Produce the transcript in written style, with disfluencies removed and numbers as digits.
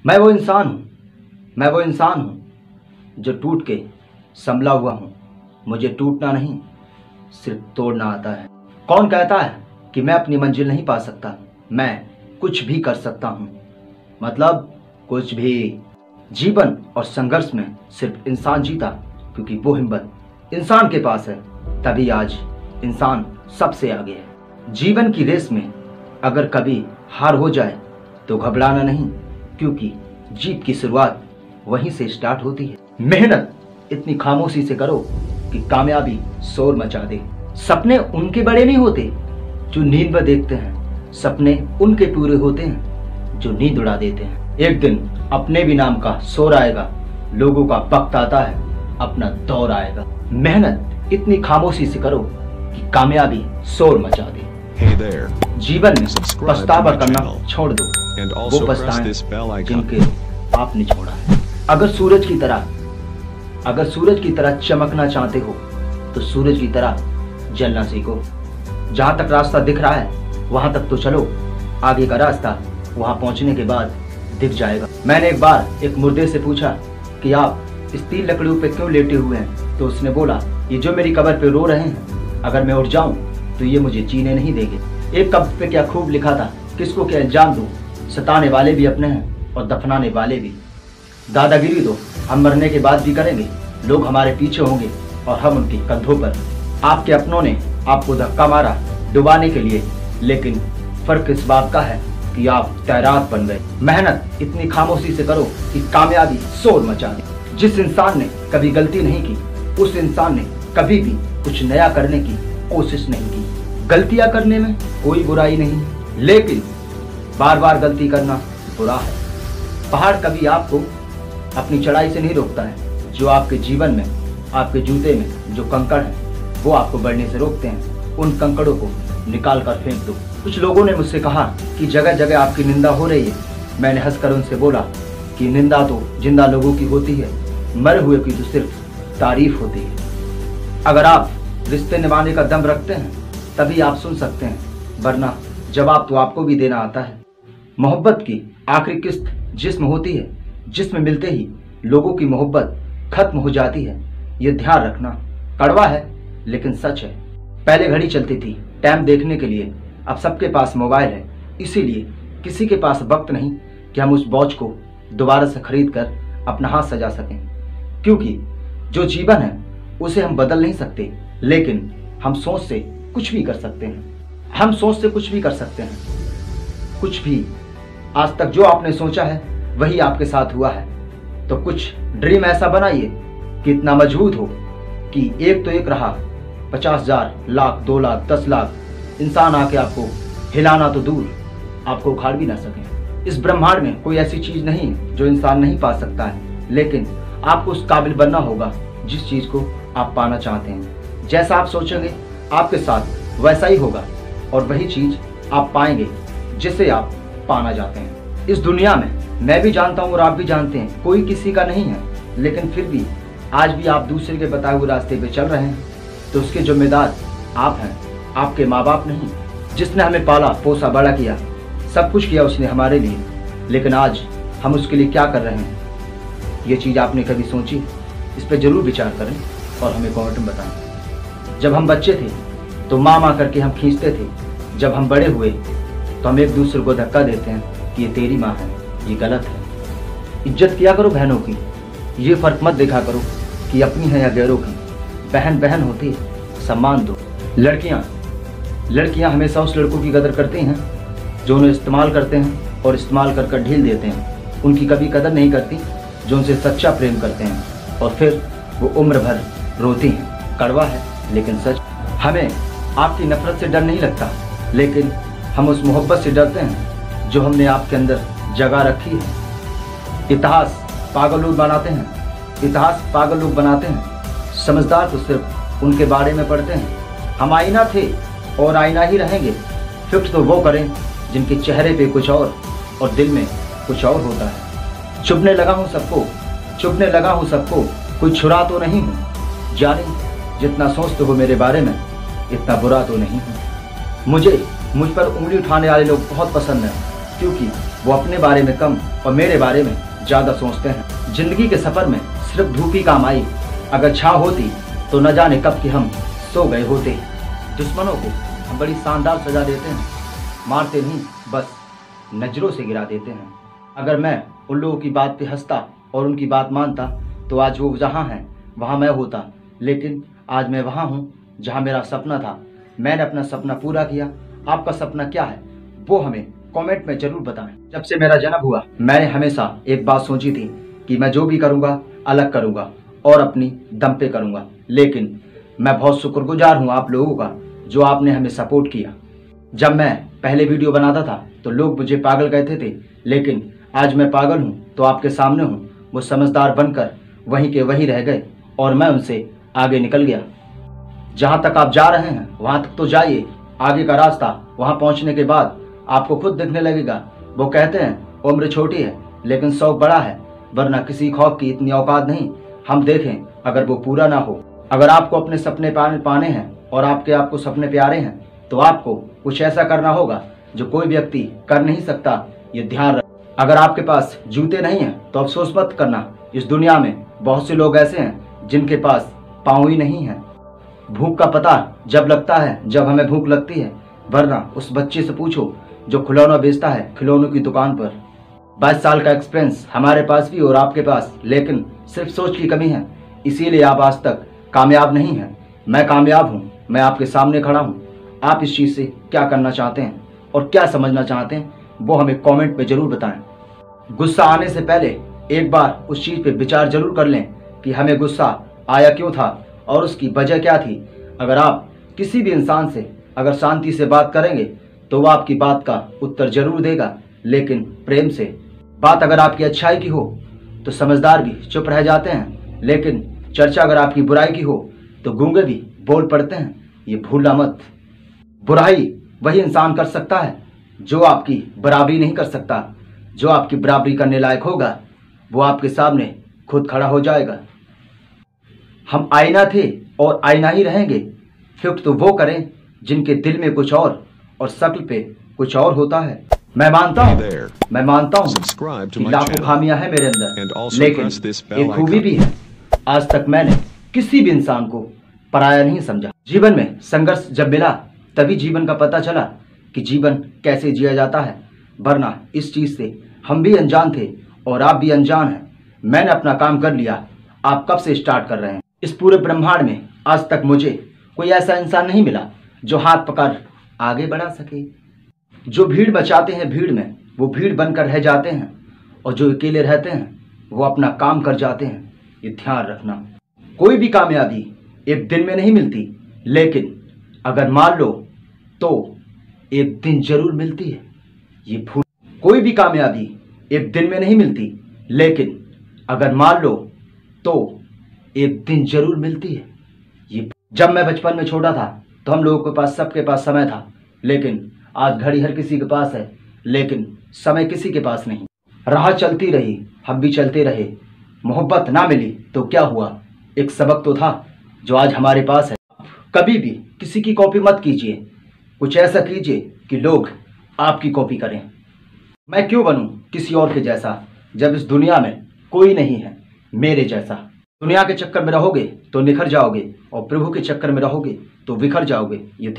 मैं वो इंसान हूँ जो टूट के संभला हुआ हूँ। मुझे टूटना नहीं, सिर्फ तोड़ना आता है। कौन कहता है कि मैं अपनी मंजिल नहीं पा सकता? मैं कुछ भी कर सकता हूँ, मतलब कुछ भी। जीवन और संघर्ष में सिर्फ इंसान जीता क्योंकि वो हिम्मत इंसान के पास है, तभी आज इंसान सबसे आगे है। जीवन की रेस में अगर कभी हार हो जाए तो घबराना नहीं, क्योंकि जीत की शुरुआत वहीं से स्टार्ट होती है। मेहनत इतनी खामोशी से करो कि कामयाबी शोर मचा दे। सपने उनके बड़े नहीं होते जो नींद में देखते हैं, सपने उनके पूरे होते हैं जो नींद उड़ा देते हैं। एक दिन अपने भी नाम का शोर आएगा, लोगों का वक्त आता है, अपना दौर आएगा। मेहनत इतनी खामोशी से करो कि कामयाबी शोर मचा दे। जीवन में पछतावा करना छोड़ दो, वो पछताएं जिनके आपने छोड़ा है। अगर सूरज की तरह चमकना चाहते हो तो सूरज की तरह जलना सीखो। जहां तक रास्ता दिख रहा है वहां तक तो चलो, आगे का रास्ता वहां पहुंचने के बाद दिख जाएगा। मैंने एक बार एक मुर्दे से पूछा कि आप इस 3 लकड़ियों पे क्यों लेटे हुए हैं? तो उसने बोला, ये जो मेरी कब्र पे रो रहे हैं, अगर मैं उठ जाऊं तो ये मुझे जीने नहीं देंगे। एक कब्र पे क्या खूब लिखा था, किसको क्या अंजाम दूं, सताने वाले भी अपने हैं और दफनाने वाले भी। दादागिरी तो हम मरने के बाद भी करेंगे, लोग हमारे पीछे होंगे और हम उनके कंधों पर। आपके अपनों ने आपको धक्का मारा डुबाने के लिए, लेकिन फर्क इस बात का है कि आप तैराक बन गए। मेहनत इतनी खामोशी से करो कि कामयाबी शोर मचा दे। जिस इंसान ने कभी गलती नहीं की, उस इंसान ने कभी भी कुछ नया करने की कोशिश नहीं की। गलतियां करने में कोई बुराई नहीं, लेकिन बार बार गलती करना बुरा है। पहाड़ कभी आपको अपनी चढ़ाई से नहीं रोकता है, जो आपके जीवन में, आपके जूते में जो कंकड़ हैं वो आपको बढ़ने से रोकते हैं। उन कंकड़ों को निकाल कर फेंक दो। कुछ लोगों ने मुझसे कहा कि जगह जगह आपकी निंदा हो रही है। मैंने हंसकर उनसे बोला कि निंदा तो जिंदा लोगों की होती है, मरे हुए की तो सिर्फ तारीफ होती है। अगर आप रिश्ते निभाने का दम रखते हैं तभी आप सुन सकते हैं, वरना जवाब तो आपको भी देना आता है। मोहब्बत की आखिरी किस्त जिस्म होती है, जिसमें मिलते ही लोगों की मोहब्बत खत्म हो जाती है। ये ध्यान रखना। कड़वा है लेकिन सच है। पहले घड़ी चलती थी टाइम देखने के लिए, अब सबके पास मोबाइल है, इसीलिए किसी के पास वक्त नहीं कि हम उस वॉच को दोबारा से खरीद कर अपना हाथ सजा सकें। क्योंकि जो जीवन है उसे हम बदल नहीं सकते, लेकिन हम सोच से कुछ भी कर सकते हैं। हम सोच से कुछ भी कर सकते हैं, कुछ भी। आज तक जो आपने सोचा है वही आपके साथ हुआ है। तो कुछ ड्रीम ऐसा बनाइए कि इतना मजबूत हो कि एक तो एक रहा, 50,000, लाख, 2 लाख, 10 लाख इंसान आके आपको हिलाना तो दूर, आपको उखाड़ भी ना सके। इस ब्रह्मांड में कोई ऐसी चीज नहीं जो इंसान नहीं पा सकता है, लेकिन आपको उस काबिल बनना होगा जिस चीज को आप पाना चाहते हैं। जैसा आप सोचेंगे आपके साथ वैसा ही होगा, और वही चीज आप पाएंगे जिसे आप पाना चाहते हैं। इस दुनिया में मैं भी जानता हूँ और आप भी जानते हैं, कोई किसी का नहीं है, लेकिन फिर भी आज भी आप दूसरे के बताए हुए रास्ते पे चल रहे हैं, तो उसके जिम्मेदार आप हैं, आपके माँ बाप नहीं। जिसने हमें पाला पोसा बड़ा किया, सब कुछ किया उसने हमारे लिए, लेकिन आज हम उसके लिए क्या कर रहे हैं, ये चीज़ आपने कभी सोची? इस पर जरूर विचार करें और हमें कमेंट में बताएं। जब हम बच्चे थे तो माँ करके हम खींचते थे, जब हम बड़े हुए तो हम एक दूसरे को धक्का देते हैं कि ये तेरी माँ है, ये गलत है। इज्जत किया करो बहनों की, ये फर्क मत देखा करो कि अपनी है या गैरों की। बहन बहन होती है, सम्मान दो। लड़कियां हमेशा उस लड़कों की कदर करती हैं जो उन्हें इस्तेमाल करते हैं और इस्तेमाल कर कर ढील देते हैं। उनकी कभी कदर नहीं करती जो उनसे सच्चा प्रेम करते हैं, और फिर वो उम्र भर रोती हैं। कड़वा है लेकिन सच। हमें आपकी नफरत से डर नहीं लगता, लेकिन हम उस मोहब्बत से डरते हैं जो हमने आपके अंदर जगह रखी है। इतिहास पागल लोग बनाते हैं, समझदार तो सिर्फ उनके बारे में पढ़ते हैं। हम आईना थे और आईना ही रहेंगे। फिक्र तो वो करें जिनके चेहरे पे कुछ और दिल में कुछ और होता है। चुभने लगा हूँ सबको, कोई छुरा तो नहीं हूँ। जाने जितना सोचते हो मेरे बारे में, इतना बुरा तो नहीं हूँ। मुझ पर उंगली उठाने वाले लोग बहुत पसंद हैं, क्योंकि वो अपने बारे में कम और मेरे बारे में ज़्यादा सोचते हैं। जिंदगी के सफ़र में सिर्फ धूप ही काम आई, अगर छाँव होती तो न जाने कब कि हम सो गए होते। दुश्मनों को हम बड़ी शानदार सजा देते हैं, मारते नहीं बस नज़रों से गिरा देते हैं। अगर मैं उन लोगों की बात पे हंसता और उनकी बात मानता तो आज वो जहाँ हैं वहाँ मैं होता, लेकिन आज मैं वहाँ हूँ जहाँ मेरा सपना था। मैंने अपना सपना पूरा किया। आपका सपना क्या है वो हमें कमेंट में जरूर बताएं। जब से मेरा जन्म हुआ मैंने हमेशा एक बात सोची थी कि मैं जो भी करूँगा अलग करूँगा और अपनी दम पे करूँगा, लेकिन मैं बहुत शुक्रगुजार हूँ आप लोगों का जो आपने हमें सपोर्ट किया। जब मैं पहले वीडियो बनाता था तो लोग मुझे पागल कहते थे, लेकिन आज मैं पागल हूँ तो आपके सामने हूँ। वो समझदार बनकर वहीं के वहीं रह गए और मैं उनसे आगे निकल गया। जहाँ तक आप जा रहे हैं वहाँ तक तो जाइए, आगे का रास्ता वहाँ पहुँचने के बाद आपको खुद दिखने लगेगा। वो कहते हैं उम्र छोटी है लेकिन शौक बड़ा है, वरना किसी खौफ की इतनी औकात नहीं। हम देखें अगर वो पूरा ना हो। अगर आपको अपने सपने पाने हैं और आपको सपने प्यारे हैं तो आपको कुछ ऐसा करना होगा जो कोई व्यक्ति कर नहीं सकता, ये ध्यान रख। अगर आपके पास जूते नहीं हैं तो अफसोस मत करना, इस दुनिया में बहुत से लोग ऐसे हैं जिनके पास पाँव ही नहीं है। भूख का पता जब लगता है जब हमें भूख लगती है, वरना उस बच्चे से पूछो जो खिलौना बेचता है खिलौनों की दुकान पर। 22 साल का एक्सपीरियंस हमारे पास भी और आपके पास, लेकिन सिर्फ सोच की कमी है, इसीलिए आप आज तक कामयाब नहीं हैं। मैं कामयाब हूँ, मैं आपके सामने खड़ा हूँ। आप इस चीज़ से क्या करना चाहते हैं और क्या समझना चाहते हैं वो हमें कमेंट में ज़रूर बताएं। गुस्सा आने से पहले एक बार उस चीज़ पे विचार जरूर कर लें कि हमें गुस्सा आया क्यों था और उसकी वजह क्या थी। अगर आप किसी भी इंसान से अगर शांति से बात करेंगे तो वह आपकी बात का उत्तर जरूर देगा, लेकिन प्रेम से। बात अगर आपकी अच्छाई की हो तो समझदार भी चुप रह जाते हैं, लेकिन चर्चा अगर आपकी बुराई की हो तो गूंगे भी बोल पड़ते हैं, ये भूलना मत। बुराई वही इंसान कर सकता है जो आपकी बराबरी नहीं कर सकता। जो आपकी बराबरी करने लायक होगा वो आपके सामने खुद खड़ा हो जाएगा। हम आईना थे और आईना ही रहेंगे। फिक्र तो वो करें जिनके दिल में कुछ और शक्ल पे कुछ और होता है। मैं मानता हूँ कि लाखों खामियां हैं मेरे अंदर, लेकिन एक खूबी भी है, आज तक मैंने किसी भी इंसान को पराया नहीं समझा। जीवन में संघर्ष जब मिला तभी जीवन का पता चला कि जीवन कैसे जिया जाता है, वरना इस चीज़ से हम भी अनजान थे और आप भी अनजान हैं। मैंने अपना काम कर लिया, आप कब से स्टार्ट कर रहे हैं। इस पूरे ब्रह्मांड में आज तक मुझे कोई ऐसा इंसान नहीं मिला जो हाथ पकड़ आगे बढ़ा सके। जो भीड़ बचाते हैं भीड़ में वो भीड़ बनकर रह जाते हैं, और जो अकेले रहते हैं वो अपना काम कर जाते हैं। ये ध्यान रखना, कोई भी कामयाबी एक दिन में नहीं मिलती, लेकिन अगर मान लो तो एक दिन जरूर मिलती है, ये भूल। कोई भी कामयाबी एक दिन में नहीं मिलती, लेकिन अगर मान लो तो एक दिन जरूर मिलती है, ये। जब मैं बचपन में छोटा था तो हम लोगों के पास सबके पास समय था, लेकिन आज घड़ी हर किसी के पास है, लेकिन समय किसी के पास नहीं। राह चलती रही, हम भी चलते रहे, मोहब्बत ना मिली तो क्या हुआ, एक सबक तो था जो आज हमारे पास है। कभी भी किसी की कॉपी मत कीजिए, कुछ ऐसा कीजिए कि लोग आपकी कॉपी करें। मैं क्यों बनूं किसी और के जैसा जब इस दुनिया में कोई नहीं है मेरे जैसा। दुनिया के चक्कर में रहोगे तो निखर जाओगे और प्रभु के चक्कर में रहोगे तो बिखर जाओगे, ये